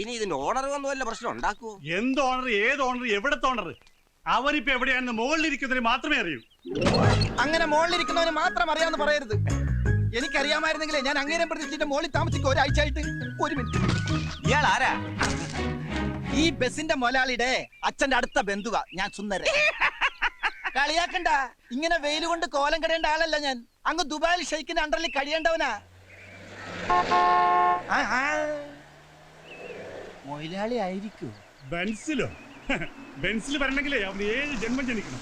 ഇനി ഇതിന്റെ ഓണർ വന്ന് വല്ല പ്രശ്നം ഉണ്ടാക്കൂ? എന്ത് ഓണർ, ഏത് ഓണർ, എവിടത്തെ ഓണർ? അവരിപ്പോ എവിടെയാണെന്ന് മുകളിലിരിക്കുന്നതിന് മാത്രമേ അറിയൂ. അങ്ങനെ മുകളിലിരിക്കുന്നവന് മാത്രം അറിയാന്ന് പറയരുത്. എനിക്കറിയാമായിരുന്നെങ്കിലേ ഞാൻ അങ്ങേരെ പ്രതീക്ഷിച്ചിട്ട് മുകളിൽ താമസിക്കും ഒരാഴ്ച ആയിട്ട്. ഒരു മിനിറ്റ്, ഇയാൾ ആരാ? ഈ ബസിന്റെ മുതലാളിയുടെ അച്ഛന്റെ അടുത്ത ബന്ധുവാ ഞാൻ, സുന്ദരൻ. കളിയാക്കണ്ട, ഇങ്ങനെ വെയിൽ കൊണ്ട് കോലം കടയേണ്ട ആളല്ല ഞാൻ. അങ്ങ് ദുബായിൽ ഷെയ്ക്കിന്റെ അണ്ടറിൽ കഴിയേണ്ടവനാ. മുതലാളി ആയിരിക്കും. ബെൻസിലോ? ബെൻസിൽ വരണമെങ്കിലേ അവന് 7 ജന്മം ജനിക്കണം.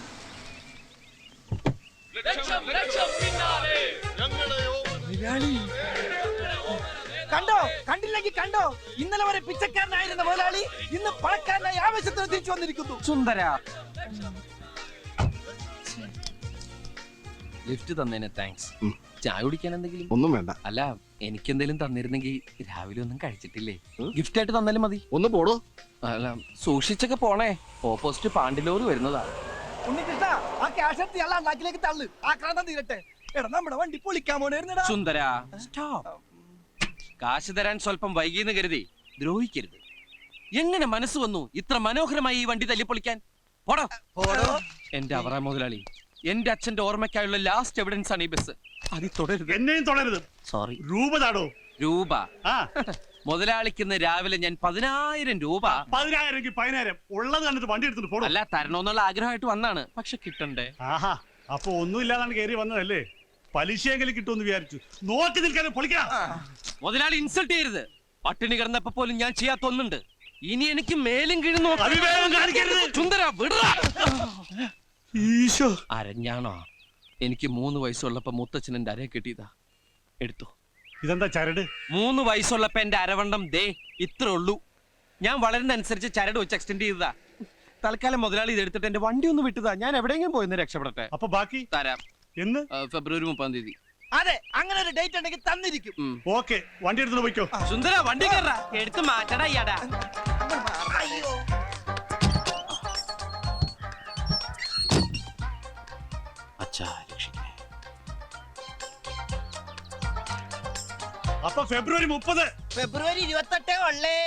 കണ്ടോ, കണ്ടില്ലെങ്കിൽ കണ്ടോ, ഇന്നലെ വരെ പിച്ചക്കാരനായിരുന്ന മുതലാളി ഇന്ന് പണക്കാരനായി ആവേശത്തിന് തിരിച്ചു വന്നിരിക്കുന്നു. സുന്ദര, ലിഫ്റ്റ് തന്നേനെ താങ്ക്സ്. ചായ കുടിക്കാൻ എന്തെങ്കിലും? ഒന്നും വേണ്ട. അല്ല, എനിക്കെന്തെങ്കിലും തന്നിരുന്നെങ്കിൽ രാവിലെ ഒന്നും കഴിച്ചിട്ടില്ലേ, ഗിഫ്റ്റ് ആയിട്ട് തന്നാലും മതി. ഒന്ന് പോടോ. അല്ല, സൂക്ഷിച്ചൊക്കെ പോണേ, ഓപ്പോസിറ്റ് പാണ്ടിലോറ് വരുന്നതാ. ഉണ്ണികൃഷ്ണ, ആ ക്യാഷ് എടുത്ത് ഇയാളെ നാട്ടിലേക്ക് തള്ളു. ആക്രാന്തം തീരട്ടെ. എടാ, നമ്മുടെ വണ്ടി പൊളിക്കാൻ പോണേരുന്നടാ. സുന്ദര, സ്റ്റോപ്പ്. കാശ് തരാൻ സ്വല്പം വൈകിയെന്ന് കരുതി ദ്രോഹിക്കരുത്. എങ്ങനെ മനസ്സ് വന്നു ഇത്ര മനോഹരമായി ഈ വണ്ടി തല്ലിപ്പൊളിക്കാൻ? പോടോ. എന്റെ അവറ മുതലാളി, എന്റെ അച്ഛന്റെ ഓർമ്മയ്ക്കായുള്ള ലാസ്റ്റ് എവിഡൻസ് ആണ് ഈ ബസ്. അത് തുടരുത്. എന്നെയും തുടരുത്. സോറി. രൂപ താടോ. രൂപ? മുതലാളിക്കുന്ന രാവിലെ ഞാൻ 10,000 രൂപ. 10,000 10,000 ഉള്ളത് കണ്ടിട്ട് വണ്ടി എടുത്തിട്ട് പോടും. അല്ല, തരണോന്നുള്ള ആഗ്രഹമായിട്ട് വന്നാണ്, പക്ഷെ കിട്ടണ്ടേ. ആഹാ, അപ്പൊ ഒന്നുമില്ലാതാണ് കയറി വന്നതല്ലേ? പലിശയെങ്കിലും കിട്ടുമെന്ന് വിചാരിച്ചു. നോക്കി നിൽക്കാതെ പൊളിക്കാം. മുതലാളി ഇൻസൾട്ട് ചെയ്യരുത്. പട്ടിണി കിടന്നപ്പോ പോലും ഞാൻ ചെയ്യാത്തൊന്നുണ്ട്. ഇനി എനിക്ക് മേലും കീഴും സുന്ദര വിടറ. അരഞ്ഞാണോ? എനിക്ക് 3 വയസ്സുള്ളപ്പോ മുത്തച്ഛൻ എന്റെ അരയെ കെട്ടിയതാ. എടുത്തു. ഇതെന്താ ചരട്? 3 വയസ്സുള്ളപ്പോ എന്റെ അരവണ്ണം ദേ ഇത്രേ ഉള്ളൂ. ഞാൻ വളരുന്ന അനുസരിച്ച് ചരട് വെച്ച് എക്സ്റ്റെൻഡ് ചെയ്തതാ. തൽക്കാലം മുതലാളി ഇത് എടുത്തിട്ട് എന്റെ വണ്ടി ഒന്ന് വിട്ടതാ. ഞാൻ എവിടെയെങ്കിലും പോയെന്ന് രക്ഷപ്പെടട്ടെ. അപ്പൊ ബാക്കി തരാം. എന്ന്? ഫെബ്രുവരി 30-ാം തീയതി. അതെ, അങ്ങനെ ഒരു ഡേറ്റ് ഉണ്ടെങ്കിൽ തന്നിരിക്കും. ഓക്കെ, വണ്ടി എടുത്തിട്ട് പോയിക്കോ. സുന്ദര, വണ്ടി കയറാ. എടുത്ത് മാറ്റടാ ഇയാടാ. അയ്യോ, അപ്പൊ ഫെബ്രുവരി 30. ഫെബ്രുവരി 28 ഉള്ളേ.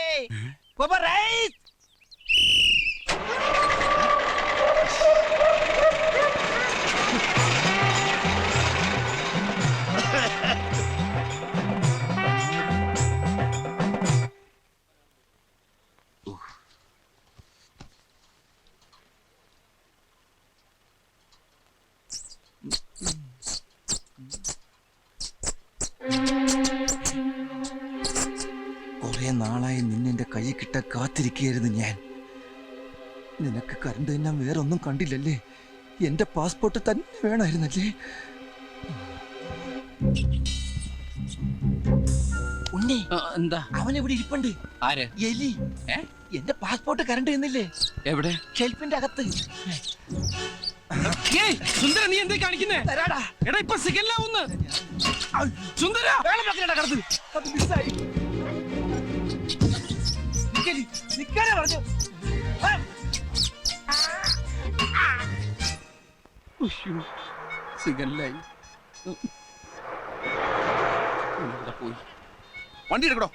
കുറെ നാളായി നിന്നെ കൈ കിട്ട കാത്തിരിക്കുകയായിരുന്നു ഞാൻ. നിനക്ക് കരണ്ട് ഞാൻ വേറൊന്നും കണ്ടില്ലല്ലേ? എന്റെ പാസ്പോർട്ട് തന്നെ വേണമായിരുന്നല്ലേ? ഉണ്ണി, എന്താ? അവൻ ഇവിടെ ഇരിപ്പുണ്ട്. ആര്? എലി. എന്റെ പാസ്പോർട്ട് കരണ്ട് ചെയ്യുന്നില്ലേ? എവിടെ? ഷെൽഫിന്റെ അകത്ത്. സുന്ദര, നീ എന്തേ കാണിക്കുന്നേ? തരാടാ. എടാ, ഇപ്പൊ സിഗല്ലാവുന്ന്. സുന്ദര, അത് മിസ്സായി. നിക്കാനേ പറഞ്ഞു. സിഗല്ലായി. പോയി. വണ്ടി എടുക്കടോ.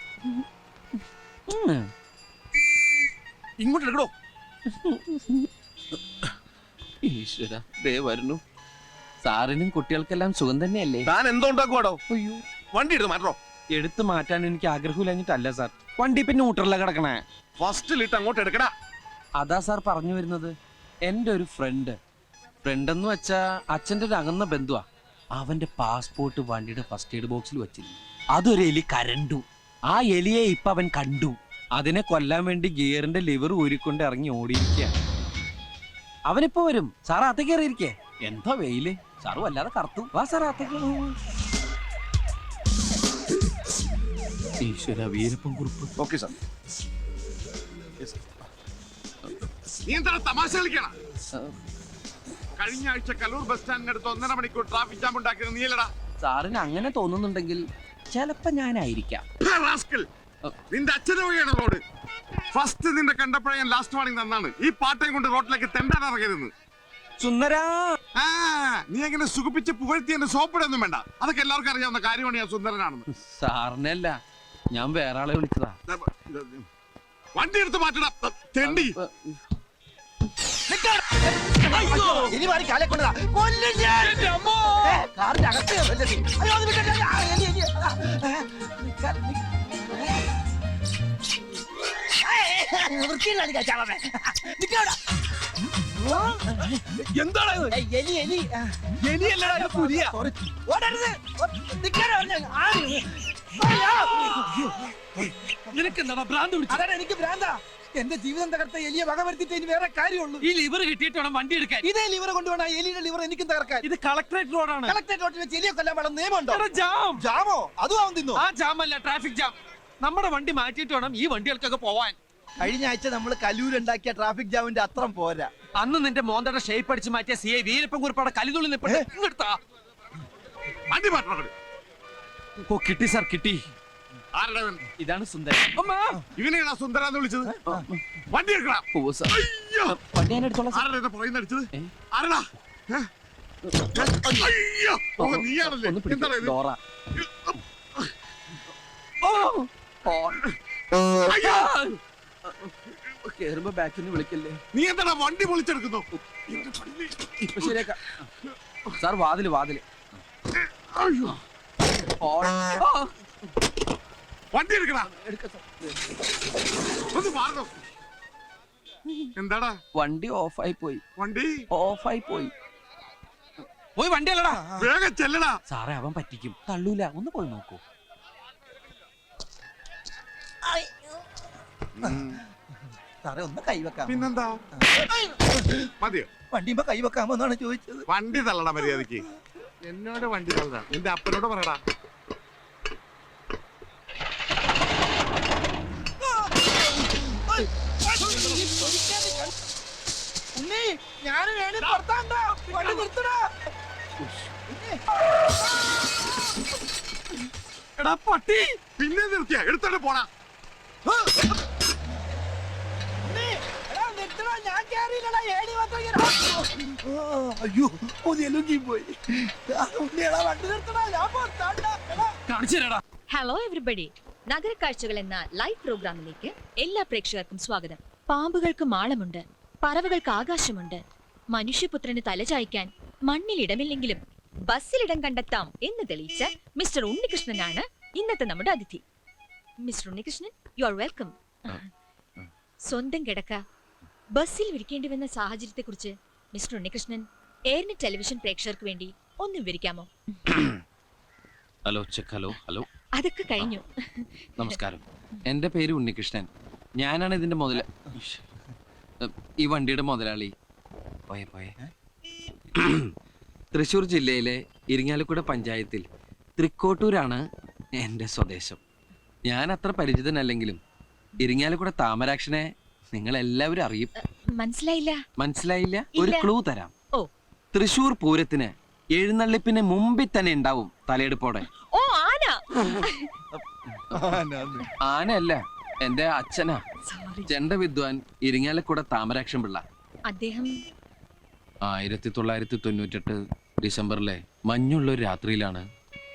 ഇങ്ങോട്ട് എടുക്കടോ. ഈശ്വര, ദേ വരുന്നു. സാറിനും കുട്ടികൾക്കെല്ലാം സുഖം തന്നെയല്ലേ? താൻ എന്തോ ഉണ്ടാക്കുവാടോ? അയ്യോ, വണ്ടി എടുത്ത് മാറ്റോ. എടുത്ത് മാറ്റാൻ എനിക്ക് ആഗ്രഹമില്ലഞ്ഞിട്ടല്ല സാർ. വണ്ടി പിന്നെ ഊട്ടറില കിടക്കണേ. ഫസ്റ്റിലിട്ട് അങ്ങോട്ട് എടുക്കടാ. അതാ സാർ പറഞ്ഞു വരുന്നത്. എന്റെ ഒരു ഫ്രണ്ട് എന്ന് വെച്ചാ അച്ഛന്റെ ഒരു അകന്ന ബന്ധുവാ. അവന്റെ പാസ്പോർട്ട് വണ്ടിയുടെ ഫസ്റ്റ് എയ്ഡ് ബോക്സിൽ വെച്ചിരുന്നു. അതൊരു എലി കരണ്ടു. ആ എലിയെ ഇപ്പൊ അവൻ കണ്ടു. അതിനെ കൊല്ലാൻ വേണ്ടി ഗിയറിന്റെ ലിവർ ഊരിക്കൊണ്ട് ഇറങ്ങി ഓടിയിരിക്കുക. അവനിപ്പോ വരും. സാർ അകത്തേക്ക് കയറിയിരിക്കേ. എന്താ വെയില്. സാറ് വല്ലാതെ കറുത്തു. വാ സാർ അകത്തേക്ക്. ഈശ്വര, വീരപ്പൻ കുറിപ്പ്. Okay sir. നീ എന്താ തമാശ കളിക്കണം? കഴിഞ്ഞ ആഴ്ച കലൂർ ബസ് സ്റ്റാൻഡിനടുത്ത് 1.5 മണിക്കൂർ ട്രാഫിക് ജാം ഉണ്ടാക്കിയത് നീലടാ. സാറിന് അങ്ങനെ തോന്നുന്നുണ്ടെങ്കിൽ ചിലപ്പോ ഞാനായിരിക്കാം. നിന്റെ അച്ഛനെ വഴിയാണ് റോഡ്. ഫസ്റ്റ് നിന്റെ കണ്ടപ്പോഴേ ഞാൻ ലാസ്റ്റ് വാണിംഗ് തന്നാണ്. ഈ പാട്ടയും കൊണ്ട് റോഡിലേക്ക് തെണ്ടാൻ ഇറങ്ങരുതെന്ന്. സുന്ദരാ, നീ എങ്ങനെ സുഖിപ്പിച്ച് പുകഴ്ത്തി എന്റെ സോപ്പിടൊന്നും വേണ്ട. അതൊക്കെ എല്ലാവർക്കും അറിയാവുന്ന കാര്യമാണ് ഞാൻ സുന്ദരനാണെന്ന്. സാറിനല്ല, ഞാൻ വേറെ ആളെ വിളിച്ചതാ. വണ്ടി എടുത്ത് മാറ്റണം തെണ്ടി. ഇനി മാറി കാലെ കൊണ്ടതാ കൊല്ലും ഞാൻ. കാറിന്റെ അകത്ത് കയറല്ലേ നീ? അയ്യോ, അത് വിട്ടേ. എലി, എലി. വൃത്തിയിലാണ് ചാവേ. നിക്കവിടെ. എന്താണ് എലി, എലി. എലിയല്ലടാ പുലിയ. ഓടരുത്. നിക്കവിടെ പറഞ്ഞ. നിനക്ക് എന്താ ഭ്രാന്ത് പിടിച്ചത്? അതാണ് എനിക്ക് ഭ്രാന്താ. എന്റെ ജീവിതം തകർത്ത എലിയെ വക വരുത്തിട്ട് ഇനി വേറെ കാര്യമുള്ളൂ. ഈ ലിവർ കിട്ടിയിട്ട് വേണം വണ്ടി എടുക്കാൻ. ഇതേ ലിവർ കൊണ്ടുപോണ എലിയുടെ ലിവർ എനിക്കും തകർക്കാൻ. ഇത് കളക്ടറേറ്റ് റോഡാണ്. കളക്ടറേറ്റ് റോഡിൽ വെച്ച് എലിയെ കൊല്ലാൻ പാടുന്ന നിയമമുണ്ടോ? ജാം. ജാമോ? അതും അവൻ തിന്നു. ആ ജാം അല്ല, ട്രാഫിക് ജാം. നമ്മുടെ വണ്ടി മാറ്റിയിട്ട് വേണം ഈ വണ്ടികൾക്കൊക്കെ പോവാൻ. കഴിഞ്ഞ ആഴ്ച നമ്മൾ കലൂരുണ്ടാക്കിയ ട്രാഫിക് ജാമിന്റെ അത്രം പോരാ. അന്ന് നിന്റെ മോന്തയുടെ ഷേപ്പ് അടിച്ച് മാറ്റിയ CI വീരപ്പൻ കുറിപ്പാടെ കലിതുള്ളി നിൽപ്പുണ്ട്. ഇങ്ങെടുത്താ. വണ്ടി മാറ്റണം. ഓ കിട്ടി സാർ, കിട്ടി. ആരുടെ ഇവൻ? ഇതാണ് സുന്ദരൻ. അമ്മ. ഇവനെയാണോ സുന്ദരാന്ന് വിളിച്ചത്? വണ്ടി എടുക്കണം. ഓ സാർ. അയ്യോ, വണ്ടി ഞാൻ എടുത്തോളാം സാർ. ആരുടെ പുറകിന്ന് അടിച്ചത്? ആരടാ? അയ്യോ, ഓ, നീയാണല്ലേ? ഒന്ന് പിടിക്ക്. എന്താണ് ഇത്? ഡോറ. അയ്യോ, കേറുമ്പോ ബാക്കിൽ നിന്ന് വിളിക്കല്ലേ. നീ എന്താടാ വണ്ടി പൊളിച്ചെടുക്കുന്നു? ഇപ്പൊ ശരിയാക്കാം സാർ. വാതില് വാതില്. അയ്യോ, വണ്ടി എടുക്കടാ. ഒന്ന് മാറണം. എന്താടാ? വണ്ടി ഓഫായി പോയി. വണ്ടി ഓഫായി പോയി. പോയി വണ്ടി അല്ലടാ. വേഗം ചെല്ലടാ. സാറേ അവൻ പറ്റിക്കും. തള്ളൂല. ഒന്ന് പോയി നോക്കൂ. സാറേ ഒന്ന് കൈവെക്കാം. പിന്നെന്താ? മതിയോ? വണ്ടിയുമ്പോ കൈവെക്കാമോ എന്നാണ് ചോദിച്ചത്. വണ്ടി തള്ളടാ മര്യാദക്ക്. എന്നോട് വണ്ടി തള്ളടാ. നിന്റെ അപ്പനോട് പറയടാ. ഉണ്ണി, ഞാനും വേണി പുറത്താണ്ടാ. വണ്ടി നിർത്തടാ. എടാ പട്ടി. പിന്നെ നിർത്തിയാ എടുത്തോണ്ട് പോണാ. ഉണ്ണി, എടാ നിർത്തടാ. ഞാൻ കേറിയില്ലടാ. ഏണി മാത്രം കേറി. അയ്യോ, ഒന്നെലുങ്കി പോയി. ഉണ്ണിയടാ വണ്ടി നിർത്തടാ. ഞാൻ പുറത്താണ്ടാ. കാണിച്ചു തരാടാ. ഹലോ എവരിബഡി, നഗരക്കാഴ്ചകൾ എന്ന ലൈവ് പ്രോഗ്രാമിലേക്ക് എല്ലാ പ്രേക്ഷകർക്കും സ്വാഗതം. പാമ്പുകൾക്ക് മാളമുണ്ട്, പറവകൾക്ക് ആകാശമുണ്ട്, മനുഷ്യപുത്രന് തലചായ്ക്കാൻ മണ്ണിൽ ഇടമില്ലെങ്കിലും ബസ്സിൽ ഇടം കണ്ടെത്താം എന്ന് തെളിയിച്ച മിസ്റ്റർ ഉണ്ണികൃഷ്ണനാണ് ഇന്നത്തെ നമ്മുടെ അതിഥി. Mister Unnikrishnan, you are welcome. സ്വന്തം കിടക്ക ബസ്സിൽ വിരിക്കേണ്ടി വന്ന സാഹചര്യത്തെ കുറിച്ച് മിസ്റ്റർ ഉണ്ണികൃഷ്ണൻ എയർനെറ്റ് ടെലിവിഷൻ പ്രേക്ഷകർക്ക് വേണ്ടി ഒന്ന് വിവരിക്കാമോ? Hello check. Hello hello. അതൊക്കെ കഴിഞ്ഞു. നമസ്കാരം. എൻ്റെ പേര് ഉണ്ണികൃഷ്ണൻ. ഞാനാണ് ഇതിന്റെ ഈ വണ്ടിയുടെ മുതലാളി. പോയെ പോയെ. തൃശ്ശൂർ ജില്ലയിലെ ഇരിങ്ങാലക്കുട പഞ്ചായത്തിൽ തൃക്കോട്ടൂരാണ് എൻ്റെ സ്വദേശം. ഞാൻ അത്ര പരിചിതനല്ലെങ്കിലും ഇരിങ്ങാലക്കുട താമരാക്ഷനെ നിങ്ങൾ എല്ലാവരും അറിയും. മനസ്സിലായില്ല. മനസ്സിലായില്ല? ഒരു ഇല്ല. ക്ലൂ തരാം. ഓ. തൃശ്ശൂർ പൂരത്തിന് എഴുന്നള്ളിപ്പിന് മുമ്പിൽ തന്നെ ഉണ്ടാവും തലയെടുപ്പോടെ. ഓ, ആന. ആനയല്ല, എന്റെ അച്ഛനാ. സോറി. ചെണ്ട വിദ്വാൻ ഇരിങ്ങാലക്കുട താമരാക്ഷൻ പിള്ള. അദ്ദേഹം 1998 ഡിസംബറിലെ മഞ്ഞുള്ള ഒരു രാത്രിയിലാണ്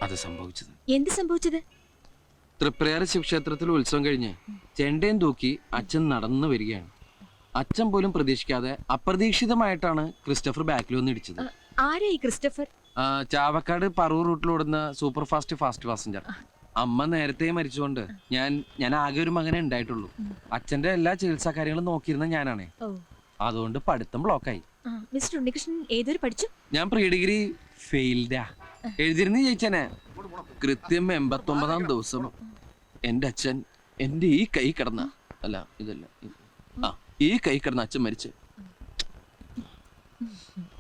അത് സംഭവിച്ചത്. എന്ത് സംഭവിച്ചത്? തൃപ്രയാർ ശിവക്ഷേത്രത്തിൽ ഉത്സവം കഴിഞ്ഞ് ചെണ്ടയും തൂക്കി അച്ഛൻ നടന്നു വരികയാണ്. അച്ഛൻ പോലും പ്രതീക്ഷിക്കാതെ അപ്രതീക്ഷിതമായിട്ടാണ് ക്രിസ്റ്റഫർ ബാക്കിൽ വന്ന് ഇടിച്ചത്. ആരാ ഈ ക്രിസ്റ്റഫർ? ചാവക്കാട് പറവൂർ റൂട്ടിലോടുന്ന സൂപ്പർ ഫാസ്റ്റ് പാസഞ്ചർ. അമ്മ നേരത്തെ മരിച്ചുകൊണ്ട് ഞാൻ ആകെ ഒരു മകനെ ഉണ്ടായിട്ടുള്ളൂ. അച്ഛന്റെ എല്ലാ ചികിത്സാ കാര്യങ്ങളും നോക്കിയിരുന്ന ഞാനാണേ. ഓ. അതുകൊണ്ട് പഠിത്തം ബ്ലോക്കായി. മിസ്റ്റർ ഉണ്ണികൃഷ്ണൻ ഏതൊരു പഠിച്ചു? ഞാൻ പ്രീ ഡിഗ്രി ഫെയിൽഡാ. എഴുതിരുന്ന് ജയിച്ചനെ. കൃത്യം 89-ാം ദിവസം എന്റെ അച്ഛൻ എന്റെ ഈ കൈ കിടന്ന ഈ കൈ കിടന്ന അച്ഛൻ മരിച്ചു.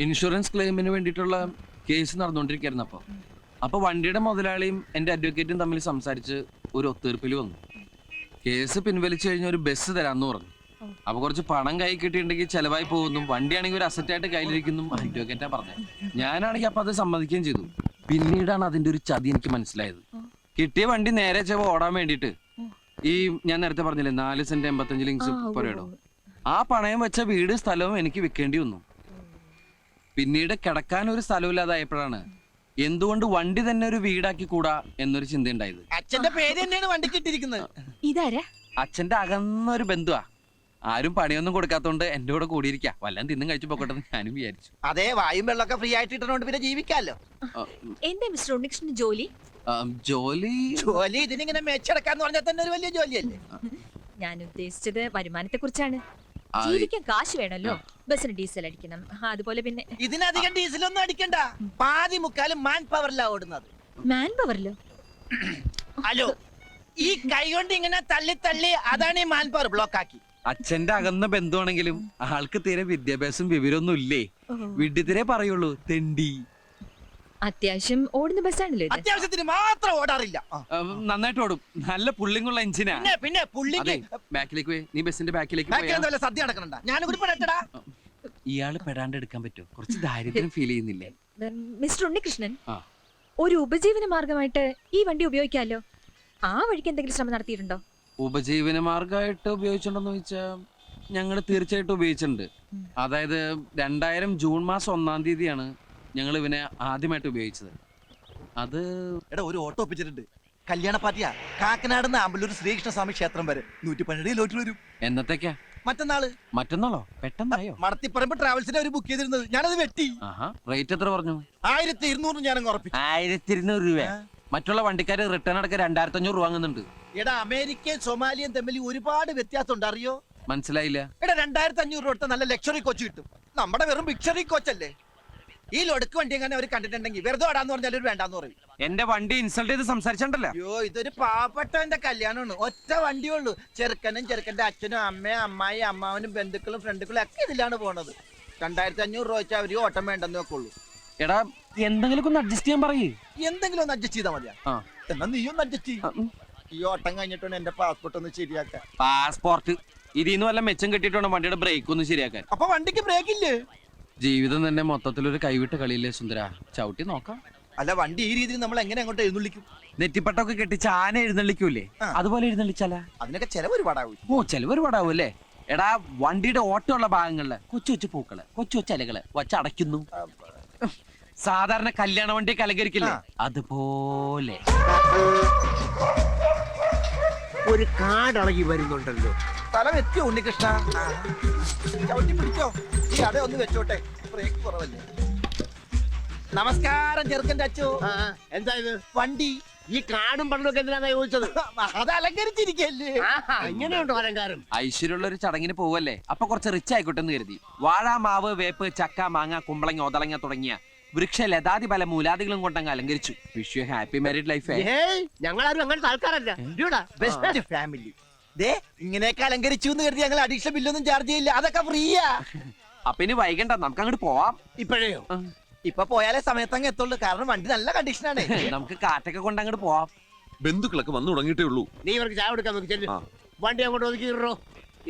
ഇൻഷുറൻസ് ക്ലെയിമിന് വേണ്ടിയിട്ടുള്ള കേസ് നടന്നുകൊണ്ടിരിക്കുകയായിരുന്നു. അപ്പൊ വണ്ടിയുടെ മുതലാളിയും എന്റെ അഡ്വക്കേറ്റും തമ്മിൽ സംസാരിച്ച് ഒരു ഒത്തീർപ്പിൽ വന്നു. കേസ് പിൻവലിച്ചു കഴിഞ്ഞ ഒരു ബസ് തരാന്ന് പറഞ്ഞു. അപ്പൊ കുറച്ച് പണം കൈ കിട്ടിയിട്ടുണ്ടെങ്കിൽ ചെലവായി പോകുന്നു. വണ്ടിയാണെങ്കിൽ ഒരു അസറ്റായിട്ട് കയ്യിലിരിക്കുന്നു അഡ്വക്കേറ്റാ പറഞ്ഞത്. ഞാനാണെങ്കിൽ അപ്പൊ അത് സമ്മതിക്കുകയും ചെയ്തു. പിന്നീടാണ് അതിന്റെ ഒരു ചതി എനിക്ക് മനസ്സിലായത്. കിട്ടിയ വണ്ടി നേരെ ചെവ ഓടാൻ വേണ്ടിയിട്ട് ഈ ഞാൻ നേരത്തെ പറഞ്ഞില്ലേ 4 സെന്റ് 85 ലിങ്സ് പുരയിടോ, ആ പണയം വെച്ച വീട് സ്ഥലവും എനിക്ക് വിൽക്കേണ്ടി വന്നു. പിന്നീട് കിടക്കാൻ ഒരു സ്ഥലമില്ലാതായപ്പോഴാണ് എന്തുകൊണ്ട് വണ്ടി തന്നെ ഒരു വീടാക്കി കൂടാ എന്നൊരു ചിന്ത ഉണ്ടായത്. അച്ഛന്റെ പേര് തന്നെയാണ് വണ്ടിക്ക് ഇട്ടിരിക്കുന്നത്. ഇതാരാ? അച്ഛന്റെ അകന്ന ഒരു ബന്ധുവാ. ആരും പണിയൊന്നും കൊടുക്കാത്തോണ്ട് എന്റെ കൂടെ കൂടിയിരിക്കാം. വല്ലതും തിന്നും കഴിച്ചു പോക്കട്ടെ ഞാനും വിചാരിച്ചു. അതെ, വായും വെള്ളമൊക്കെ ഫ്രീ ആയിട്ട് ഇട്ടണോണ്ട് പിന്നെ ജീവിക്കാലോ. എന്താ മിസ്റ്റർ ഉണ്ണികൃഷ്ണന് ജോലി? ജോലി ജോലി ഇതിനിങ്ങനെ മെച്ചെടുക്കാന്ന് പറഞ്ഞാൽ തന്നെ ഒരു വലിയ ജോലിയല്ലേ. ഞാൻ ഉദ്ദേശിച്ചത് വരുമാനത്തെ കുറിച്ചാണ്. ആ, ജീവിക്കാൻ കാശ് വേണമല്ലോ. ബസ്സിന് ഡീസൽ അടിക്കണം, അതുപോലെ പിന്നെ ഇതിനധികം ഡീസലൊന്നും അടിക്കണ്ട. പാതി മുക്കാലും മാൻ പവറിലാ ഓടുന്നത്. മാൻ പവറിലോ? ഹലോ, ഈ കൈ കൊണ്ട് ഇങ്ങനെ തള്ളി തള്ളി അതാണ് ഈ മാൻ പവർ ബ്ലോക്ക് ആക്കി. അച്ഛന്റെ അകന്ന ബന്ധുവാണെങ്കിലും ആൾക്ക് തീരെ വിദ്യാഭ്യാസം വിവരമൊന്നും ഇല്ലേ. വിഡ്ഢിത്തിരെ പറയുള്ളൂ, തെണ്ടി. അത്യാവശ്യം ഓടുന്ന ബസ്സാണല്ലോ ഇത്. അത്യാവശ്യത്തിന് മാത്രം ഓടാറില്ല. നന്നായിട്ട് ഓടും. നല്ല പുള്ളിങ്ങുള്ള എഞ്ചിനാ. പിന്നെ പുള്ളിക്ക് അതെ, ബാക്കിലേക്ക് പോയി. നീ ബസിന്റെ ബാക്കിലേക്ക് ബാക്കി പോയാ എന്താ വല്ല സദ്യ നടക്കണണ്ട. ഞാനും കൂടി പെടട്ടടാ. ഇയാള് പെടാണ്ട് എടുക്കാൻ പറ്റുമോ? കുറച്ച് ദാരിദ്ര്യം ഫീൽ ചെയ്യുന്നില്ലേ? മിസ്റ്റർ ഉണ്ണികൃഷ്ണൻ, ആ. ഒരു ഉപജീവന മാർഗമായിട്ട് ഈ വണ്ടി ഉപയോഗിക്കാമല്ലോ. ആ വഴിക്ക് എന്തെങ്കിലും ശ്രമം നടത്തിയിട്ടുണ്ടോ? ഉപജീവന മാർഗമായിട്ട് ഉപയോഗിച്ചിട്ടുണ്ടോന്ന് ചോദിച്ചാൽ ഞങ്ങൾ തീർച്ചയായിട്ടും ഉപയോഗിച്ചിട്ടുണ്ട്. അതായത് 2000 ജൂൺ മാസം 1-ാം തീയതിയാണ് ഞങ്ങൾ ഇവനെ ആദ്യമായിട്ട് ഉപയോഗിച്ചത്. അത് എടാ, ഒരു ഓട്ടോ ഒപ്പിച്ചിട്ടുണ്ട്. കല്യാണ പാർട്ടിയാ. കാക്കനാടുന്ന് ആമ്പല്ലൂർ ശ്രീകൃഷ്ണസ്വാമി ക്ഷേത്രം വരെ 112 ലോട്ടിൽ വരും. എന്നത്തേക്കാ? മറ്റന്നാള്. മറ്റന്നാളോ? പെട്ടെന്നായോ? മടത്തിപ്പറമ്പ് ട്രാവൽസിന്റെ ഒരു ബുക്ക് ചെയ്തിരുന്നത്. ഞാനത് വെട്ടി. ആഹാ, റേറ്റ് എത്ര പറഞ്ഞു? 1200 ഞാനങ്ങ് ഉറപ്പിച്ചു. 1200 രൂപ. മറ്റുള്ള വണ്ടിക്കാര് റിട്ടേൺ അടക്കം 2500 രൂപ വാങ്ങുന്നുണ്ട്. എടാ, അമേരിക്കയും സൊമാലിയും തമ്മിൽ ഒരുപാട് വ്യത്യാസം ഉണ്ട്, അറിയോ? മനസ്സിലായില്ല. എടാ, 2500 രൂപ കൊടുത്ത നല്ല ലക്ഷറി കോച്ച് കിട്ടും. നമ്മുടെ വെറും ബിക്ഷറി കോച്ചല്ലേ. ഈ ലൊടുക്ക് വണ്ടി എങ്ങനെ അവർ കണ്ടിട്ടുണ്ടെങ്കിൽ വെറുതെ ഓടാന്ന് പറഞ്ഞാൽ ഒരു വേണ്ടാന്ന് പറയും. എന്റെ വണ്ടി ഇൻസൾട്ട് ചെയ്ത് സംസാരിച്ചിട്ടുണ്ടല്ലോ. അയ്യോ, ഇതൊരു പാവപ്പെട്ടവന്റെ കല്യാണമാണ്. ഒറ്റ വണ്ടിയേ ഉള്ളൂ. ചെറുക്കനും ചെറുക്കന്റെ അച്ഛനും അമ്മയും അമ്മായി അമ്മാവനും ബന്ധുക്കളും ഫ്രണ്ടുക്കളും ഒക്കെ ഇതിലാണ് പോണത്. 2500 രൂപ വെച്ചാൽ അവര് ഓട്ടം വേണ്ടെന്ന് വെക്കുള്ളൂ. എടാ, എന്തെങ്കിലും ഒന്ന് അഡ്ജസ്റ്റ് ചെയ്യാൻ പറയേ. എന്തെങ്കിലും ഒന്ന് അഡ്ജസ്റ്റ് ചെയ്താൽ മതിയാ. ആ. എന്നാ നീ ഒന്ന് അഡ്ജസ്റ്റ് ചെയ്യും. ഈ ഓട്ടം കഴിഞ്ഞിട്ടുണ്ട് എന്റെ പാസ്പോർട്ട് ഒന്ന് ശരിയാക്കാൻ. പാസ്പോർട്ട് ഇതിന്ന് വല്ല മെച്ചം കിട്ടിയിട്ടുണ്ട് വണ്ടിയുടെ ബ്രേക്ക് ഒന്ന് ശരിയാക്കാൻ. അപ്പൊ വണ്ടിക്ക് ബ്രേക്ക് ഇല്ലേ? ജീവിതം തന്നെ മൊത്തത്തിലൊരു കൈവിട്ട കളിയില്ലേ സുന്ദര. ചവിട്ടി നോക്കാം. അല്ല, വണ്ടി ഈ രീതിയിൽ നമ്മൾ എങ്ങനെ അങ്ങോട്ട് എഴുന്നള്ളിക്കും? നെറ്റിപ്പട്ടൊക്കെ കെട്ടിച്ച് ആന എഴുന്നള്ളിക്കൂലേ, ആ. അതുപോലെ എഴുന്നള്ളിച്ചാലാ? അതിനൊക്കെ ചെലവ് ഒരുപാടാവും. ഓ, ചെലവ് ഒരുപാടാവും അല്ലേ? എടാ, വണ്ടിയുടെ ഓട്ടമുള്ള ഭാഗങ്ങളില് കൊച്ചു കൊച്ചു പൂക്കള്, കൊച്ചു കൊച്ചു ഇലകള് വച്ചടയ്ക്കുന്നു. സാധാരണ കല്യാണ വണ്ടിയൊക്കെ അലങ്കരിക്കില്ലേ, അതുപോലെ. ഒരു കാടളകി വരുന്നുണ്ടല്ലോ. സ്ഥലം എത്തിയോ ഉണ്ണികൃഷ്ണ? ചവിട്ടി പിടിച്ചോ. ഈ അട ഒന്ന് വെച്ചോട്ടെ, ബ്രേക്ക് കുറവല്ലേ. നമസ്കാരം ചെറുക്കന്റെ അച്ചു. എന്താ ഇത്? വണ്ടി ഈ കാടും പണ്ടൊക്കെ എന്തിനാ ചോദിച്ചത്? അത് അലങ്കരിച്ചിരിക്കല്ലേ. ഇങ്ങനെയുണ്ടോ അലങ്കാരം? ഐശ്വര്യമുള്ള ഒരു ചടങ്ങിന് പോവല്ലേ, അപ്പൊ കുറച്ച് റിച്ച് ആയിക്കോട്ടെ എന്ന് കരുതി. വാഴ, മാവ്, വേപ്പ്, ചക്ക, മാങ്ങ, കുമ്പളങ്ങ, ഒതളങ്ങ തുടങ്ങിയ വൃക്ഷ ലതാതി പല മൂലാദികളും കൊണ്ടങ്ങ് അലങ്കരിച്ചു. Wish you happy married life. ഞങ്ങളാരും അങ്ങനത്തെ ആൾക്കാരല്ല. Best family. ദേ, ഇങ്ങനെയൊക്കെ അലങ്കരിച്ചു എന്ന് കരുതി ഞങ്ങൾ അഡീഷണൽ ബില്ലൊന്നും ചാർജ് ചെയ്യില്ല. അതൊക്കെ ഫ്രീയാ. അപ്പൊ ഇനി വൈകണ്ട, നമുക്ക് അങ്ങോട്ട് പോവാം. ഇപ്പോഴേയോ? ഇപ്പൊ പോയാലേ സമയത്തങ്ങ് എത്തുള്ളൂ. കാരണം വണ്ടി നല്ല കണ്ടീഷനാണ്. നമുക്ക് കാറ്റൊക്കെ കൊണ്ട് അങ്ങോട്ട് പോവാം. ബന്ധുക്കളൊക്കെ വന്നു തുടങ്ങിയിട്ടേ ഉള്ളൂ. നീ ഇവർക്ക് ചായ കൊടുക്കാൻ നോക്കി ചെല്ലു. വണ്ടി അങ്ങോട്ട് ഒതുക്കിയിട്ടോ.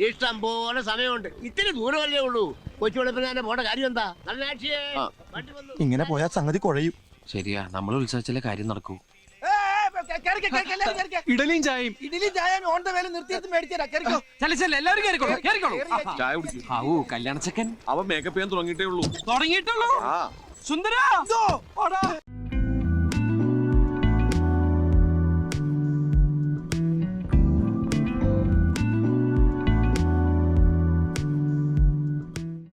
ഇഷ്ടം പോലെ സമയമുണ്ട്. ഇത്തിരി ദൂരമല്ലേ ഉള്ളൂ. കൊച്ചു വെളുപ്പിന് തന്നെ പോണ കാര്യം എന്താ? നല്ല ആക്ഷിയേ. വണ്ടി വന്നു. ഇങ്ങനെ പോയാൽ സംഗതി കുഴയും. ശരിയാ, നമ്മൾ ഉത്സവിച്ചാലേ കാര്യം നടക്കൂ. ഇഡലിയും ചായയും ഓൺ ദ വേല നിർത്തിയെടുത്ത് മേടിച്ചേരാ. കേറിക്കോ. എല്ലാവരും കേറിക്കോളൂ, കേറിക്കോളൂ. ചായ കുടിക്കും. ഔ, കല്യാണ ചെക്കൻ അവൻ മേക്കപ്പ് ചെയ്യാൻ തുടങ്ങിയിട്ടേ ഉള്ളൂ. തുടങ്ങിയിട്ടുള്ളൂ. സുന്ദര